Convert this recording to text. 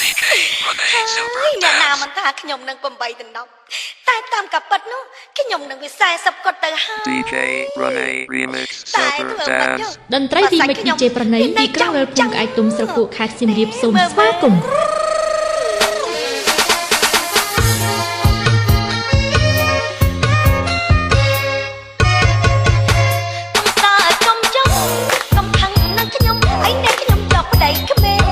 អ្នកណាមិនថាខ្ញុំនឹង8តំណប់តែតាមកាពិតនោះខ្ញុំនឹងវា40គាត់ទៅហើយ DJ Rene Remix តែ Super ធ្វើបាត់ចុះ Dance តន្ត្រីទីមិត្ត DJ ប្រណីទីក្រុងរលភូមិក្អែកទុំស្រគក់ខេត្តសៀមរាបសូមស្វាគមន៍ កំសាចំចំកំផឹងនឹងខ្ញុំឯងអ្នកខ្ញុំចប់ប្តីក្មេង